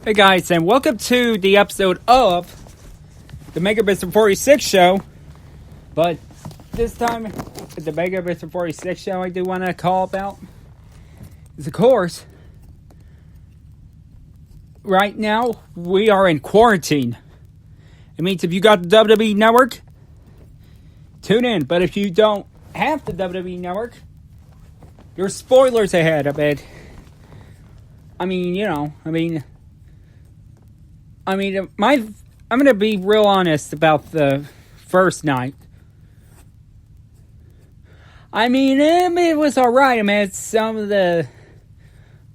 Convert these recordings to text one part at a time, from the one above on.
Hey guys, and welcome to the episode of the Mega Mr. 46 show. But this time, the Mega Mr. 46 show I do want to call about is, of course, right now we are in quarantine. It means if you got the WWE Network, tune in. But if you don't have the WWE Network, there's spoilers ahead of it. I'm going to be real honest about the first night. It was alright. It's some of the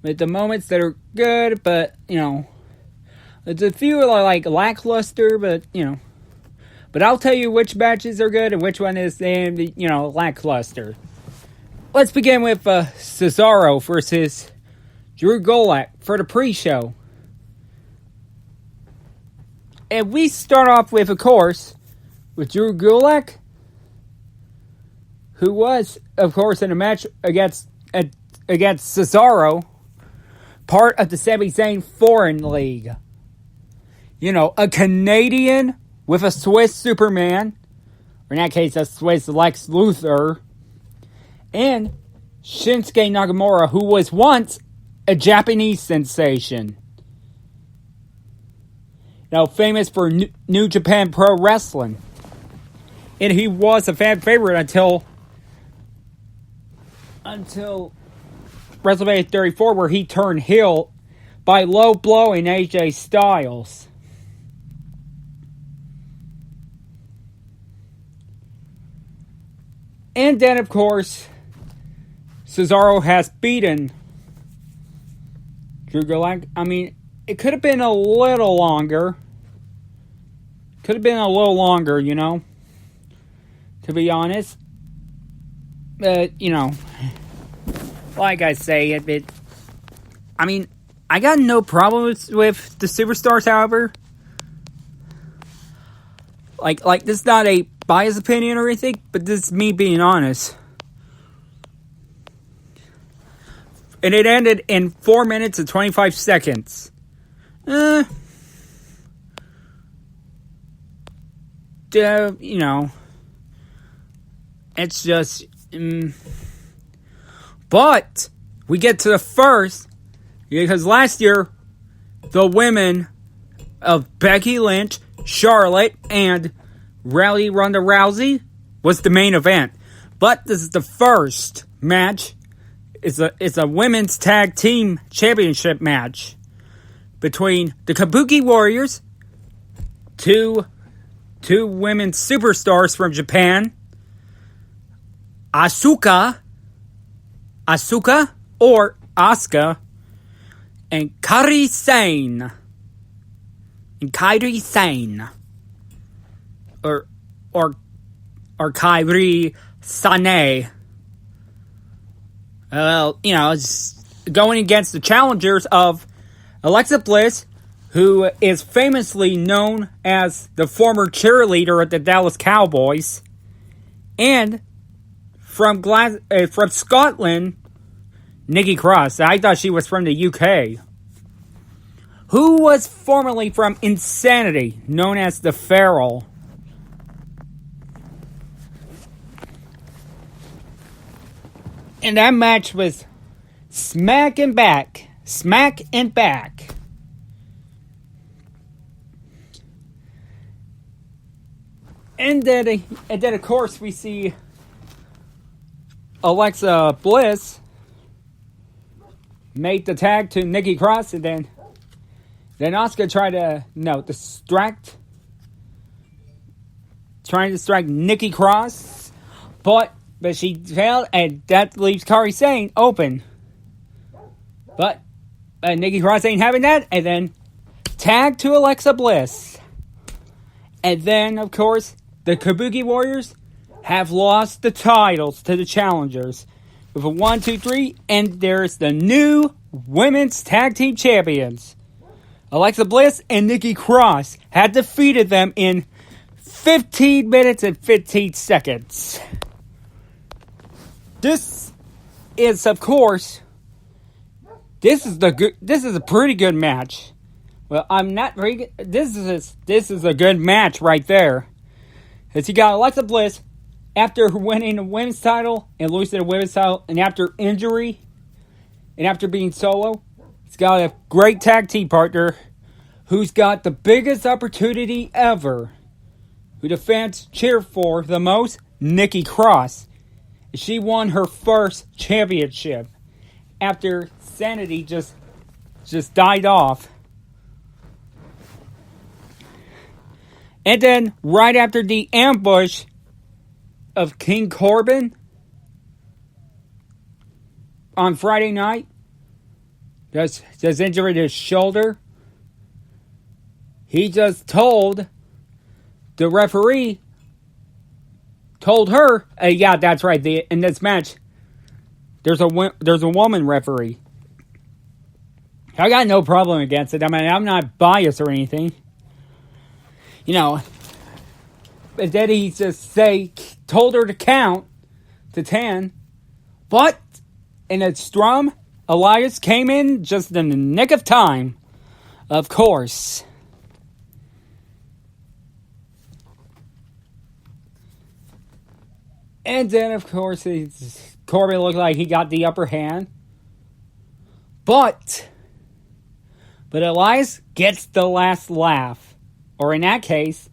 moments that are good, but, there's a few are like lackluster, but, But I'll tell you which matches are good and which one is, lackluster. Let's begin with Cesaro versus Drew Gulak for the pre-show. And we start off with, of course, with Drew Gulak, who was, of course, in a match against Cesaro, part of the Sami Zayn Foreign League. A Canadian with a Swiss Superman, or in that case, a Swiss Lex Luthor, and Shinsuke Nakamura, who was once a Japanese sensation. Famous for New Japan Pro Wrestling. And he was a fan favorite until WrestleMania 34, where he turned heel by low blowing AJ Styles. And then, of course, Cesaro has beaten Drew Gulak. It could have been a little longer. To be honest. But, like I say, I got no problems with the superstars, however. Like this is not a biased opinion or anything, but this is me being honest. And it ended in 4 minutes and 25 seconds. It's just, but we get to the first, because last year, the women of Becky Lynch, Charlotte, and Ronda Rousey was the main event. But this is the first match. It's a women's tag team championship match between the Kabuki Warriors, two women superstars from Japan, Asuka or Asuka, and Kairi Sane. Or Kairi Sane. It's going against the challengers of Alexa Bliss, who is famously known as the former cheerleader at the Dallas Cowboys, and from Scotland, Nikki Cross. I thought she was from the UK. Who was formerly from Insanity, known as the Feral. And that match was smack and back. And then, of course, we see Alexa Bliss make the tag to Nikki Cross, and then Asuka tried to distract Nikki Cross, but she failed, and that leaves Kairi Sane open. But Nikki Cross ain't having that, and then tag to Alexa Bliss. And then, of course, the Kabuki Warriors have lost the titles to the challengers with a 1, 2, 3, and there's the new women's tag team champions. Alexa Bliss and Nikki Cross had defeated them in 15 minutes and 15 seconds. This is, of course, this is a pretty good match. Well, I'm not very. This is a good match right there. Because you got Alexa Bliss after winning the women's title and losing the women's title, and after injury, and after being solo, he's got a great tag team partner who's got the biggest opportunity ever, who the fans cheer for the most, Nikki Cross. She won her first championship after Sanity just died off. And then, right after the ambush of King Corbin on Friday night, just injured his shoulder, he just told the referee, told her, yeah, that's right, in this match, there's a woman referee. I got no problem against it. I mean, I'm not biased or anything. You know, but then he just told her to count to 10, but in a strum, Elias came in just in the nick of time, of course. And then, of course, Corbin looked like he got the upper hand. But Elias gets the last laugh. Or in that case,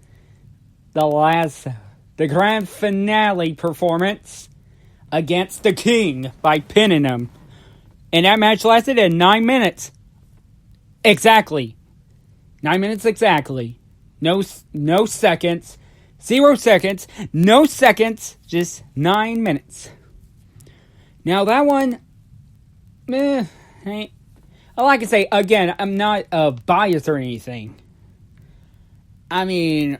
the grand finale performance against the King by pinning him. And that match lasted 9 minutes. Exactly. 9 minutes exactly. No seconds. 0 seconds. No seconds. Just 9 minutes. Now that one, like I say, again, I'm not biased or anything. I mean,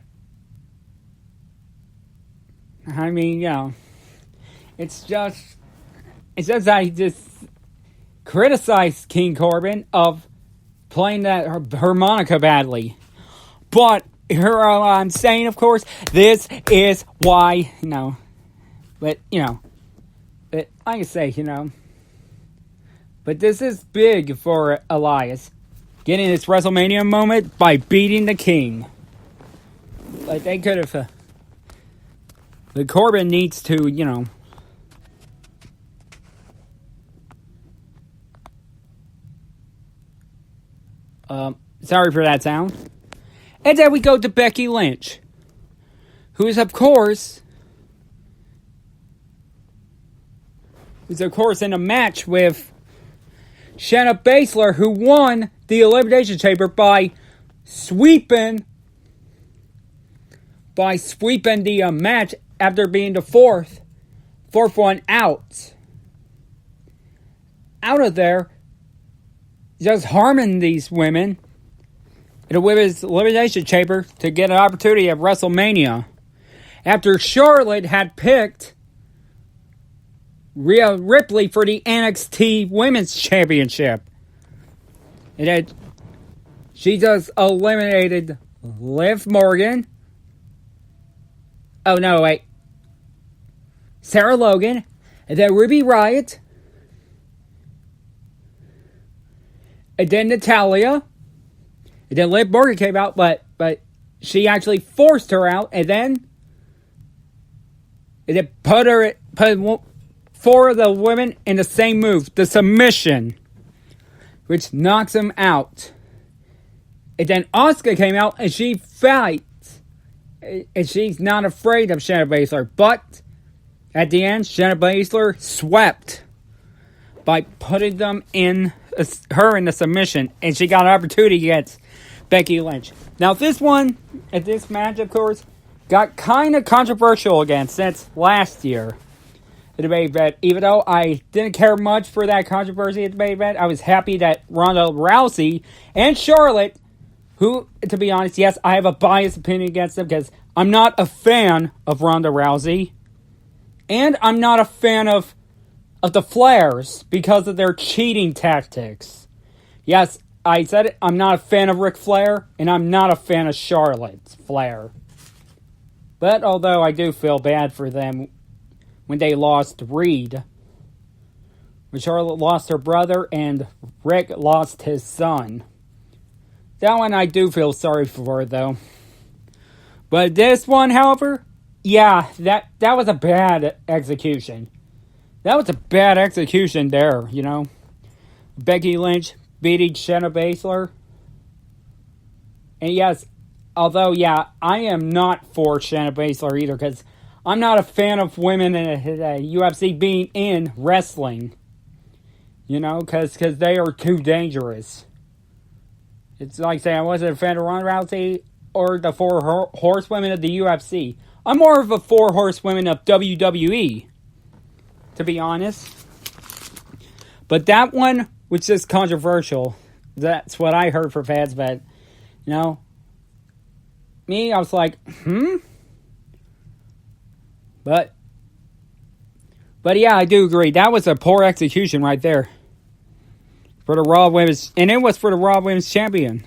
you know, it's just I just criticized King Corbin of playing that harmonica badly. But here I'm saying, of course, this is why, but like I say, but this is big for Elias, getting this WrestleMania moment by beating the King. Like, they could have, but Corbin needs to, sorry for that sound. And then we go to Becky Lynch, who is, of course, in a match with Shayna Baszler, who won the Elimination Chamber by sweeping the match after being the fourth one out of there, just harming these women in a women's elimination chamber to get an opportunity at WrestleMania. After Charlotte had picked Rhea Ripley for the NXT Women's Championship. And then she just eliminated Liv Morgan. Oh, no, wait. Sarah Logan. And then Ruby Riott. And then Natalya. And then Liv Morgan came out, but she actually forced her out. And then put four of the women in the same move. The submission. Which knocks them out. And then Asuka came out and she fights. And she's not afraid of Shayna Baszler. But at the end, Shayna Baszler swept by putting her in the submission. And she got an opportunity against Becky Lynch. Now this match, of course, got kind of controversial again since last year. The debate event. Even though I didn't care much for that controversy at the debate event, I was happy that Ronda Rousey and Charlotte, who, to be honest, yes, I have a biased opinion against them because I'm not a fan of Ronda Rousey. And I'm not a fan of the Flairs because of their cheating tactics. Yes, I said it, I'm not a fan of Ric Flair, and I'm not a fan of Charlotte Flair. But although I do feel bad for them when they lost Reed, when Charlotte lost her brother and Rick lost his son. That one I do feel sorry for, though. But this one, however, yeah, that was a bad execution. That was a bad execution there, you know. Becky Lynch beating Shayna Baszler. And yes, although, yeah, I am not for Shayna Baszler either, because I'm not a fan of women in UFC being in wrestling. You know, because they are too dangerous. It's like saying I wasn't a fan of Ronda Rousey or the four horsewomen of the UFC. I'm more of a four horsewomen of WWE, to be honest. But that one was just controversial. That's what I heard from fans, but, you know, me, I was like, But yeah, I do agree. That was a poor execution right there. For the Raw Women's, and it was for the Raw Women's Champion.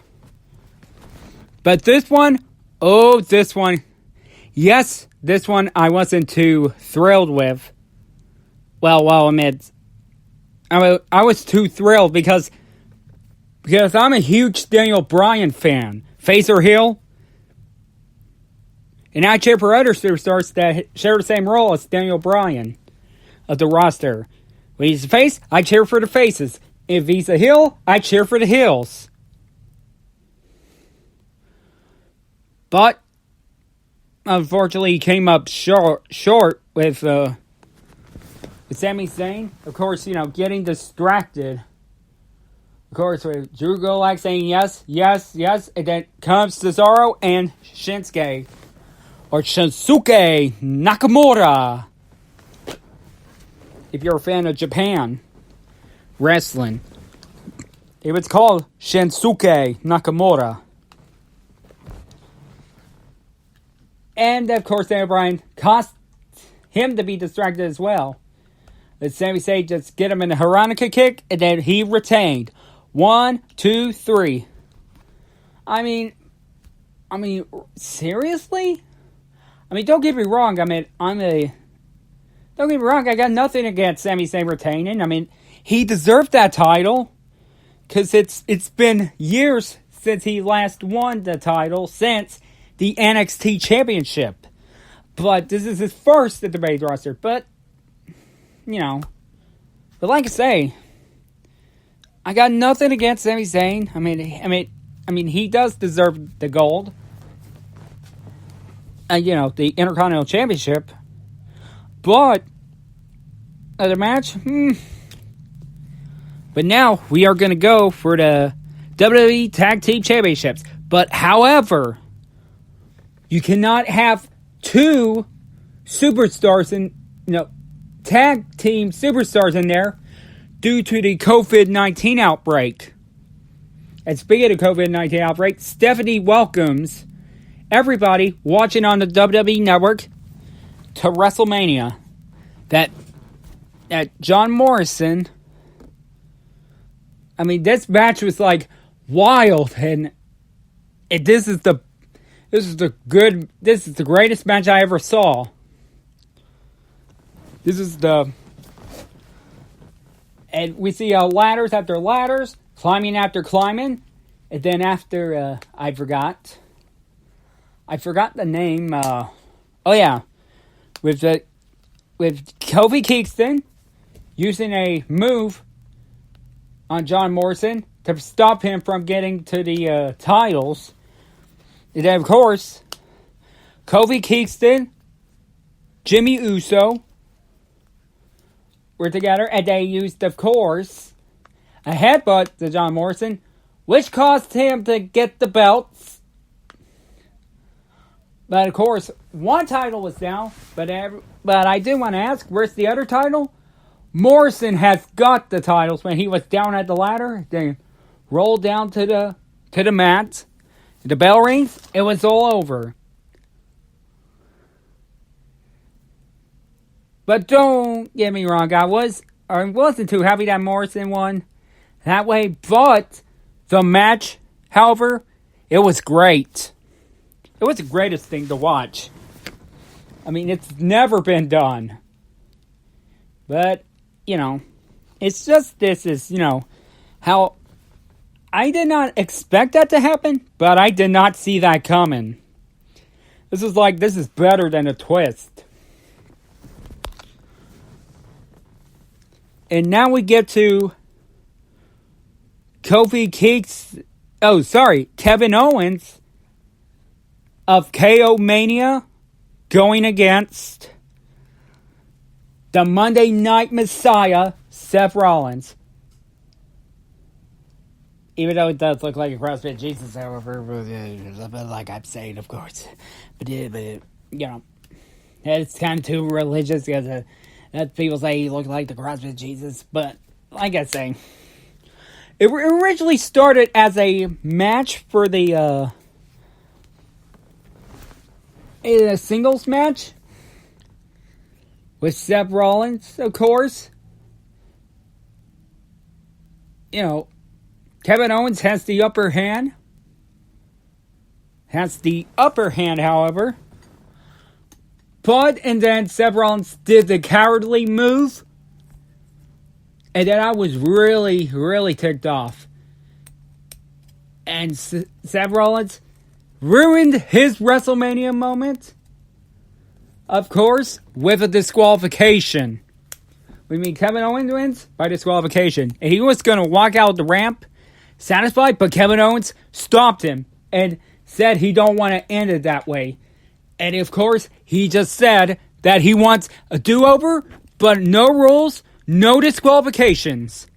But this one, yes, this one I wasn't too thrilled with. Well, I was too thrilled because I'm a huge Daniel Bryan fan. Face or heel. And I cheer for other superstars that share the same role as Daniel Bryan of the roster. When he's a face, I cheer for the faces. If he's a heel, I cheer for the heels. But, unfortunately, he came up short with Sami Zayn. Of course, you know, getting distracted. Of course, with Drew Gulak saying yes, yes, yes. And then comes Cesaro and Shinsuke. Or Shinsuke Nakamura. If you're a fan of Japan wrestling. It was called Shinsuke Nakamura. And, of course, Daniel Bryan caused him to be distracted as well. Let Sami Zayn just get him in a Haruka kick, and then he retained. 1, 2, 3. I mean, seriously? I mean, don't get me wrong. Don't get me wrong. I got nothing against Sami Zayn retaining. I mean, he deserved that title. Because it's been years since he last won the title, since the NXT Championship. But this is his first at the main roster. But, you know. But like I say, I got nothing against Sami Zayn. I mean, he does deserve the gold. You know, the Intercontinental Championship. But, the match, But now, we are going to go for the WWE Tag Team Championships. But, however, you cannot have two superstars tag team superstars in there due to the COVID-19 outbreak. And speaking of COVID-19 outbreak, Stephanie welcomes everybody watching on the WWE Network to WrestleMania. That John Morrison, I mean, this match was like wild, and this is the greatest match I ever saw. And we see ladders after ladders, climbing after climbing, and then after I forgot the name. With Kofi Kingston using a move on John Morrison to stop him from getting to the titles. And then, of course, Kofi Kingston, Jimmy Uso were together, and they used, of course, a headbutt to John Morrison, which caused him to get the belts. But, of course, one title was down, but I did want to ask, where's the other title? Morrison has got the titles when he was down at the ladder. Then rolled down to the mat. The bell rings. It was all over. But don't get me wrong. I wasn't too happy that Morrison won that way. But the match, however, it was great. It was the greatest thing to watch. I mean, it's never been done. But, you know, it's just this is, you know, how I did not expect that to happen, but I did not see that coming. This is better than a twist. And now we get to Kevin Owens of KO Mania going against the Monday Night Messiah, Seth Rollins. Even though it does look like a CrossFit Jesus, however, like I'm saying, of course. But you know, it's kind of too religious because people say he looked like the CrossFit Jesus. But like I say, it originally started as a match for a singles match with Seth Rollins, of course. You know, Kevin Owens has the upper hand. However. And then Seth Rollins did the cowardly move. And then I was really, really ticked off. And Seth Rollins ruined his WrestleMania moment. Of course, with a disqualification. We mean Kevin Owens wins by disqualification. And he was going to walk out the ramp satisfied, but Kevin Owens stopped him and said he don't want to end it that way. And of course, he just said that he wants a do-over, but no rules, no disqualifications.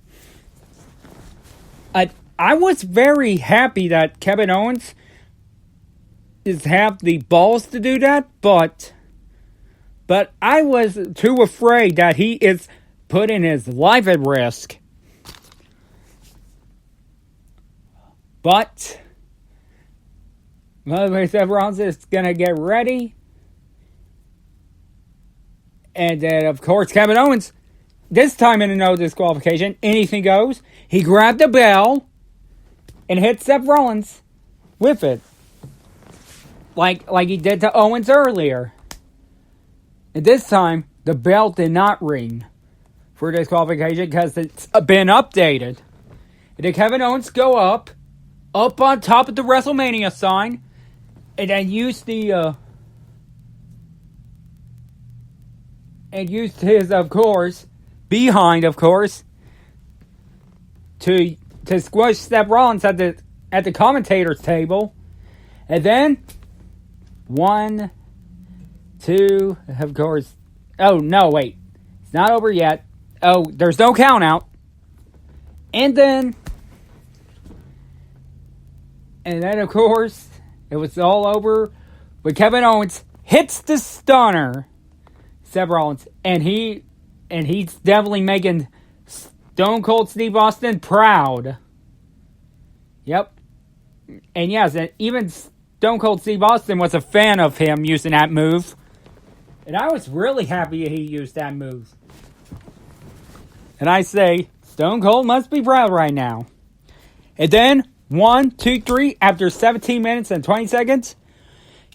I was very happy that Kevin Owens have the balls to do that, but I was too afraid that he is putting his life at risk. But Seth Rollins is going to get ready. And then, of course, Kevin Owens, this time in a no disqualification, anything goes. He grabbed the bell and hit Seth Rollins with it. Like he did to Owens earlier. And this time, the bell did not ring for disqualification because it's been updated. And then Kevin Owens go up on top of the WrestleMania sign, and then used his, of course, behind, of course, to squash Seth Rollins at the commentator's table. And then 1, 2, of course. Oh no, wait, it's not over yet. Oh, there's no count out. And then, of course, it was all over. But Kevin Owens hits the stunner, Seth Rollins, and he's definitely making Stone Cold Steve Austin proud. Yep. And yes, even Stone Cold Steve Austin was a fan of him using that move. And I was really happy he used that move. And I say, Stone Cold must be proud right now. And then, 1, 2, 3, after 17 minutes and 20 seconds,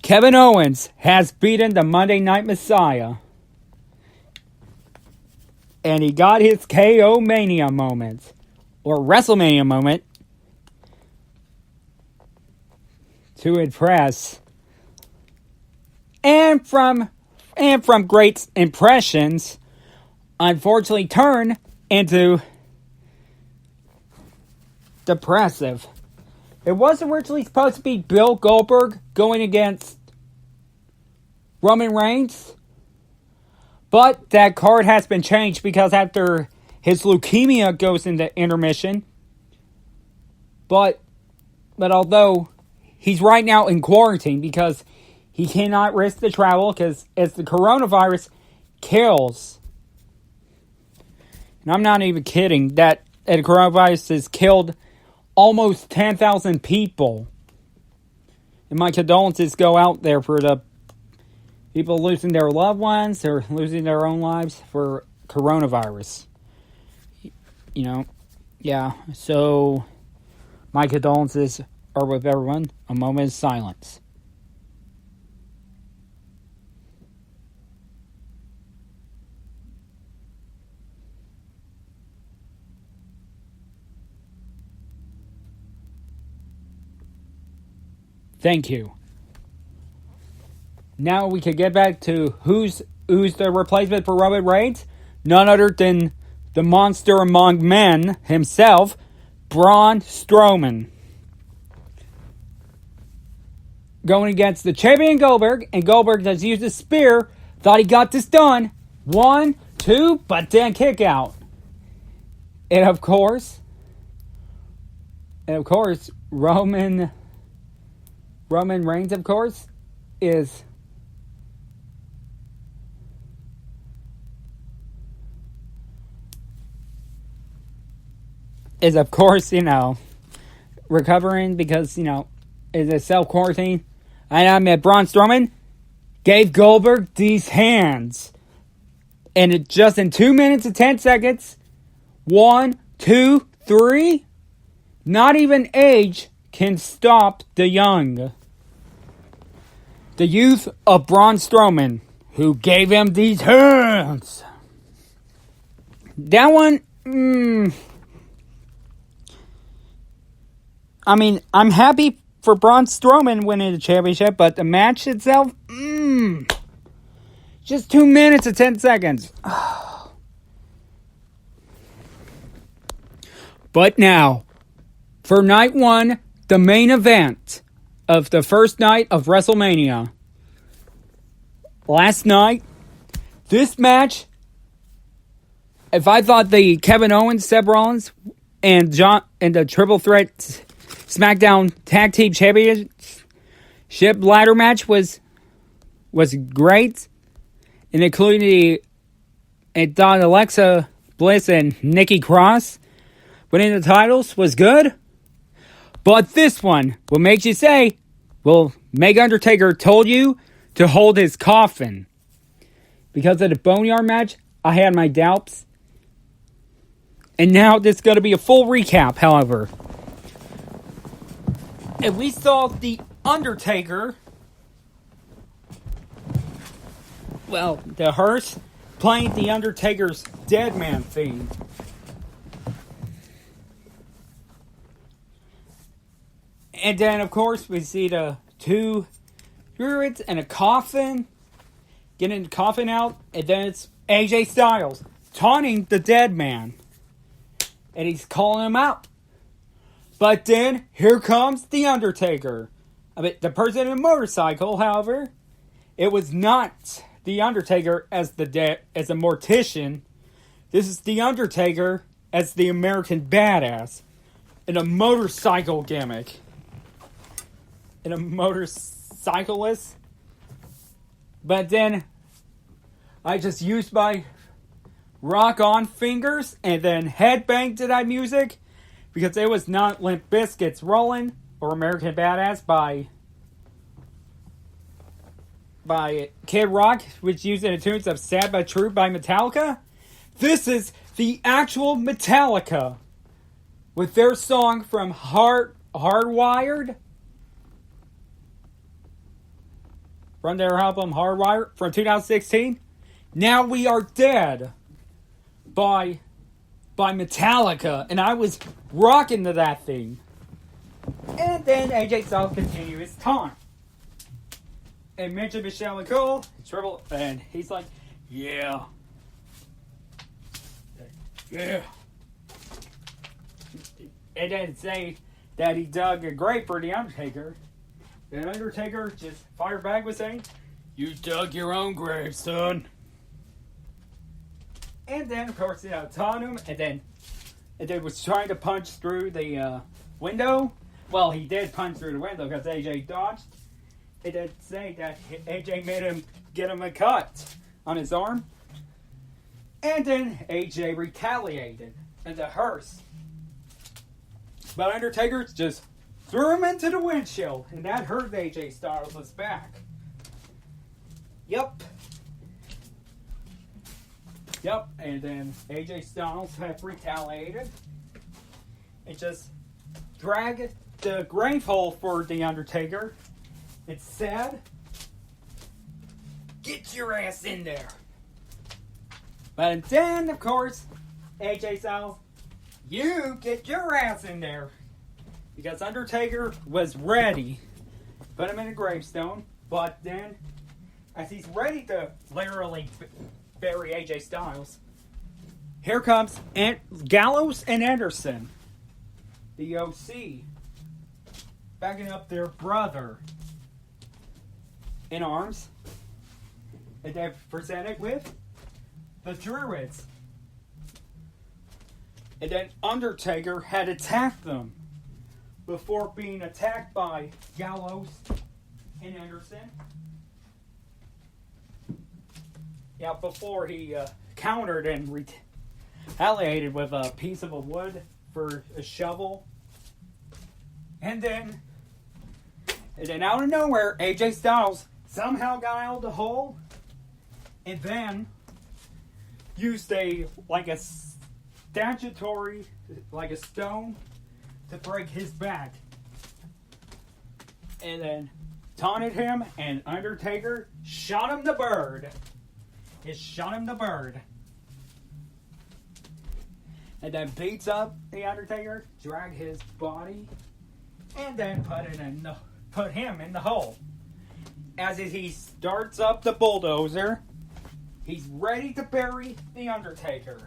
Kevin Owens has beaten the Monday Night Messiah. And he got his KO Mania moment, or WrestleMania moment, to impress. And from great impressions, unfortunately turned into depressive. It was originally supposed to be Bill Goldberg going against Roman Reigns, but that card has been changed because after his leukemia goes into intermission, but although he's right now in quarantine because he cannot risk the travel because as the coronavirus kills, and I'm not even kidding, that the coronavirus has killed almost 10,000 people. And my condolences go out there for the people losing their loved ones or losing their own lives for coronavirus. You know, yeah. So, my condolences are with everyone. A moment of silence. Thank you. Now we can get back to who's the replacement for Roman Reigns. None other than the monster among men himself, Braun Strowman. Going against the champion Goldberg, and Goldberg just used a spear. Thought he got this done. 1, 2, but then kick out. And of course, Roman Reigns, of course, is of course, recovering because, is a self-quarantine. And I met Braun Strowman, gave Goldberg these hands. And just in 2 minutes and 10 seconds, 1, 2, 3, not even age can stop the young. The youth of Braun Strowman, who gave him these hands. That one, I'm happy for Braun Strowman winning the championship, but the match itself, just 2 minutes and 10 seconds. But now, for night 1, the main event of the first night of WrestleMania. Last night, this match, if I thought the Kevin Owens, Seth Rollins, and the Triple Threat SmackDown Tag Team Championship ladder match was great, and including Alexa Bliss and Nikki Cross winning the titles was good. But this one will make you say, well, Meg Undertaker told you to hold his coffin. Because of the Boneyard match, I had my doubts. And now this is going to be a full recap, however. And we saw the Undertaker, the hearse, playing the Undertaker's Dead Man theme. And then, of course, we see the two spirits and a coffin, getting the coffin out, and then it's AJ Styles taunting the dead man. And he's calling him out. But then, here comes The Undertaker. The person in a motorcycle, however, it was not The Undertaker as a mortician. This is The Undertaker as the American Badass in a motorcycle gimmick. In a motorcyclist. But then, I just used my rock-on fingers and then headbanged to that music. Because it was not Limp Bizkit's Rollin' or American Badass by Kid Rock, which used in the tunes of Sad But True by Metallica. This is the actual Metallica with their song from Hardwired. From their album Hardwired from 2016. Now We Are Dead by Metallica, and I was rocking to that thing. And then AJ Styles continued his taunt. And mentioned Michelle McCool, and he's like, yeah. And then say that he dug a grave for The Undertaker. The Undertaker just fired back with saying, you dug your own grave, son. And then, of course, taunted him, and then was trying to punch through the window. Well, he did punch through the window because AJ dodged. It did say that AJ made him get him a cut on his arm. And then AJ retaliated in the hearse. But Undertaker just threw him into the windshield, and that hurt AJ Styles' back. Yep, and then AJ Styles had retaliated and just dragged the grave hole for The Undertaker. It said, get your ass in there. But then, of course, AJ Styles, you get your ass in there. Because Undertaker was ready put him in a gravestone. But then, as he's ready to literally bury AJ Styles, here comes Gallows and Anderson, the OC, backing up their brother in arms. And they're presented with the Druids. And then Undertaker had attacked them before being attacked by Gallows and Anderson. Yeah, before he countered and retaliated with a piece of wood for a shovel. And then out of nowhere, AJ Styles somehow got out of the hole and then used a statutory, like a stone, to break his back. And then taunted him, and Undertaker shot him the bird. He shot him the bird. And then beats up the Undertaker, drag his body, and then put him in the hole. As he starts up the bulldozer, he's ready to bury the Undertaker.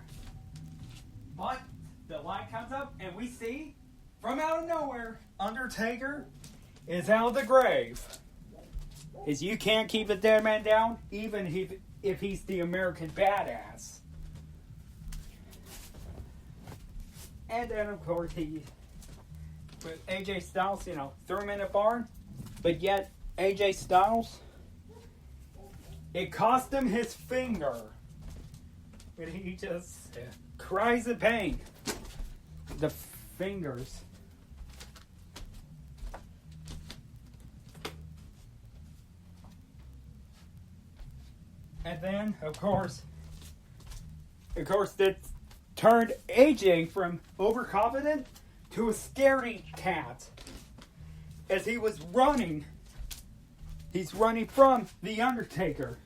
But the light comes up, and we see, from out of nowhere, Undertaker is out of the grave. Is you can't keep a dead man down, even if he's the American badass. And then, of course, with AJ Styles, threw him in a barn. But yet, AJ Styles, it cost him his finger. But he just cries in pain. The fingers. And then, of course, that turned AJ from overconfident to a scaredy cat. As he was running, he's running from The Undertaker.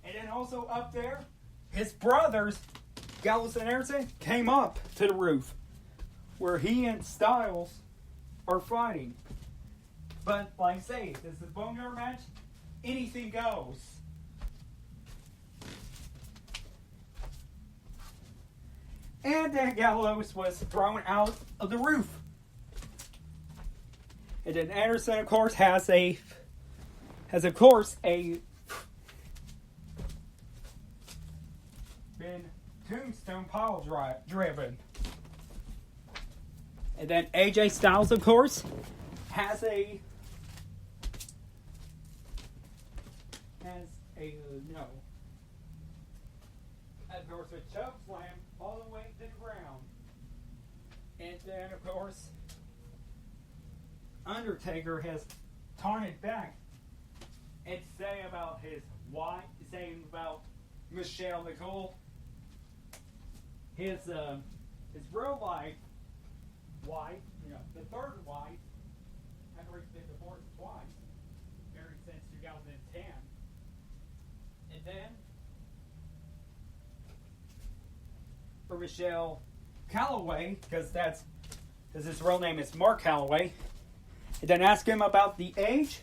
And then also up there, his brothers, Gallows and Anderson, came up to the roof where he and Styles are fighting. But, like I say, this is a boneyard match. Anything goes. And then Gallows was thrown out of the roof. And then Anderson, of course, has a been tombstone pile driven. And then AJ Styles, of course, has a of course, a choke slam all the way to the ground. And then, of course, Undertaker has taunted back and saying about Michelle Nicole, his real life wife, the third wife, after he's been divorced twice, married since 2010. And then for Michelle Calloway, because his real name is Mark Calloway, and then ask him about the age.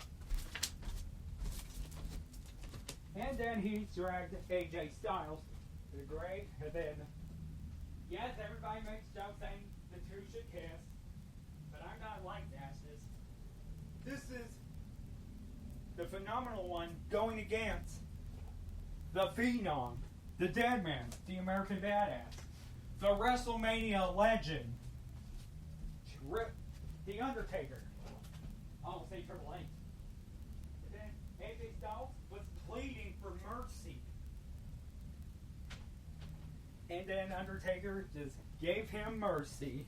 And then he dragged AJ Styles to the grave. And then, yes, everybody makes jokes saying the two should kiss, but I'm not like that. This is the phenomenal one going against the Phenom, the Dead Man, the American Badass, the WrestleMania legend, the Undertaker. I won't say Triple H. But then AJ Styles was pleading for mercy. And then Undertaker just gave him mercy.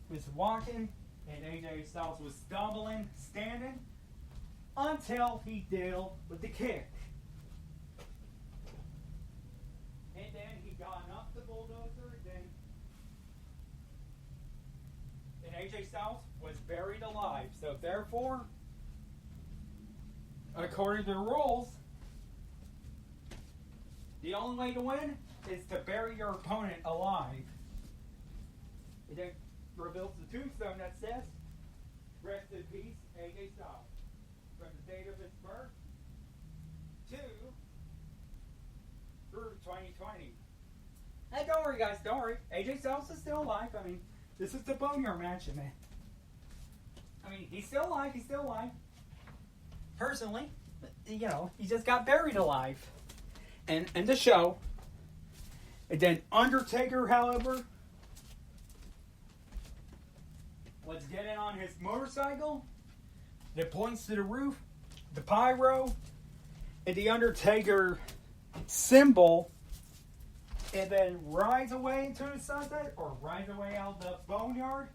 He was walking, and AJ Styles was stumbling, standing, until he dealt with the kick. And then he got up the bulldozer, and AJ Styles was buried alive. So therefore, according to the rules, the only way to win is to bury your opponent alive. reveals the tombstone that says, "Rest in peace, AJ Styles." From the date of his birth to through 2020. And don't worry, guys, don't worry. AJ Styles is still alive. I mean, this is the Boneyard match, man. I mean, he's still alive. He's still alive. Personally, you know, he just got buried alive. And the show. And then Undertaker, however, was getting on his motorcycle that points to the roof, the pyro, and the Undertaker symbol, and then rides away into the sunset, or rides away out the boneyard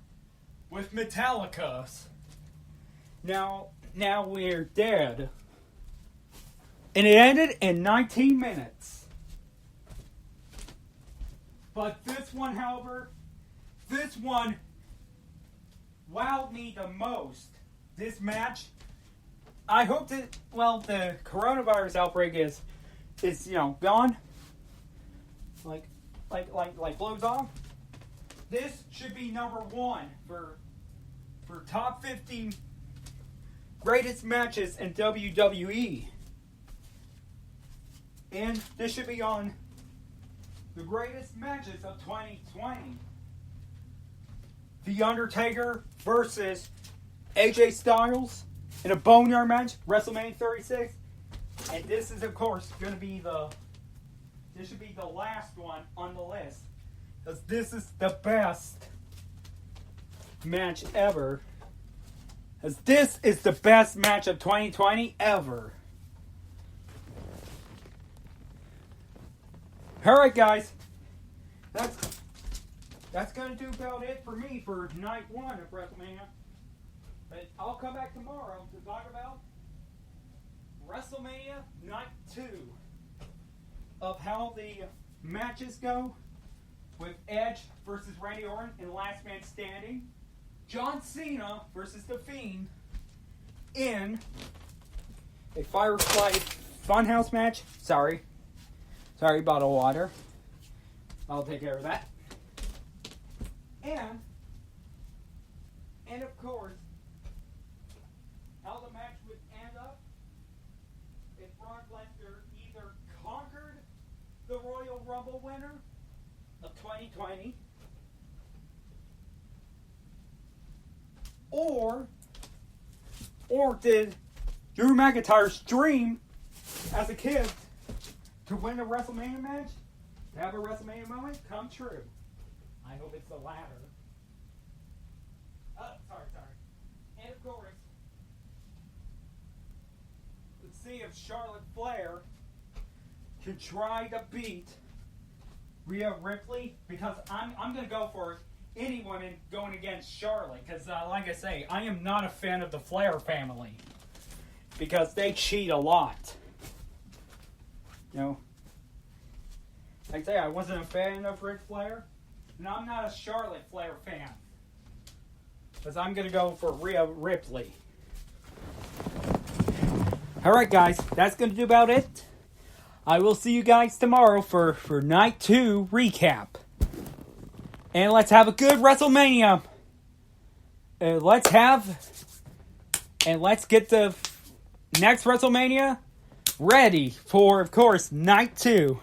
with Metallica's. Now we're dead. And it ended in 19 minutes. But this one, however, wowed me the most. This match, I hope that, well, the coronavirus outbreak is gone. Like blows off. This should be number one for top 50 greatest matches in WWE. And this should be on the greatest matches of 2020. The Undertaker versus AJ Styles in a Boneyard match, WrestleMania 36. And this is, of course, going to be this should be the last one on the list. Because this is the best match ever. Because this is the best match of 2020 ever. Alright, guys. That's going to do about it for me for night one of WrestleMania. But I'll come back tomorrow to talk about WrestleMania Night 2. Of how the matches go with Edge versus Randy Orton in Last Man Standing. John Cena versus The Fiend in a Firefly Funhouse match. Sorry, bottle of water. I'll take care of that. And of course, how the match would end up if Brock Lesnar either conquered the Royal Rumble winner of 2020, or did Drew McIntyre's dream as a kid to win a WrestleMania match, to have a WrestleMania moment, come true? I hope it's the latter. Sorry. And of course, let's see if Charlotte Flair can try to beat Rhea Ripley, because I'm going to go for any woman going against Charlotte, because like I say, I am not a fan of the Flair family, because they cheat a lot. You know, like I say, I wasn't a fan of Ric Flair, and I'm not a Charlotte Flair fan, because I'm going to go for Rhea Ripley. Alright guys, that's going to do about it. I will see you guys tomorrow for Night 2 recap. And let's have a good WrestleMania. Let's get the next WrestleMania ready for, of course, Night 2.